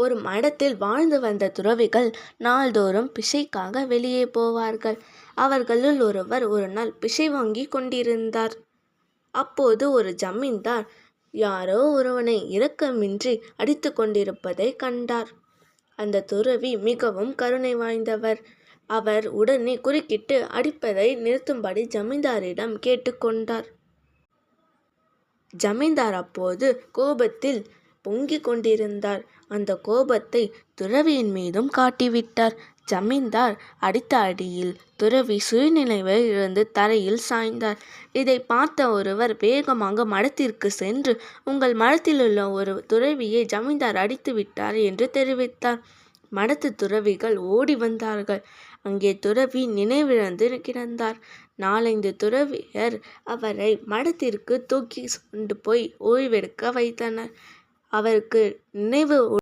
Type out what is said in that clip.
ஒரு மடத்தில் வாழ்ந்து வந்த துறவிகள் நாள்தோறும் பிச்சைக்காக வெளியே போவார்கள். அவர்களுள் ஒருவர் ஒரு நாள் பிச்சை வாங்கி கொண்டிருந்தார். அப்போது ஒரு ஜமீன்தார் யாரோ ஒருவனை இரக்கமின்றி அடித்து கொண்டிருப்பதை கண்டார். அந்த துறவி மிகவும் கருணை வாய்ந்தவர். அவர் உடனே குறுக்கிட்டு அடிப்பதை நிறுத்தும்படி ஜமீன்தாரிடம் கேட்டுக்கொண்டார். ஜமீன்தார் அப்போது கோபத்தில் பொங்கிக் கொண்டிருந்தார். அந்த கோபத்தை துறவியின் மீதும் காட்டிவிட்டார். ஜமீன்தார் அடித்த அடியில் துறவி சுயநினைவை இழந்து தரையில் சாய்ந்தார். இதை பார்த்த ஒருவர் வேகமாக மடத்திற்கு சென்று, உங்கள் மடத்திலுள்ள ஒரு துறவியை ஜமீன்தார் அடித்து விட்டார் என்று தெரிவித்தார். மடத்து துறவிகள் ஓடி வந்தார்கள். அங்கே துறவி நினைவிழந்து கிடந்தார். 4-5 துறவியர் அவரை மடத்திற்கு தூக்கி கொண்டு போய் ஓய்வெடுக்க வைத்தனர். அவருக்கு நினைவு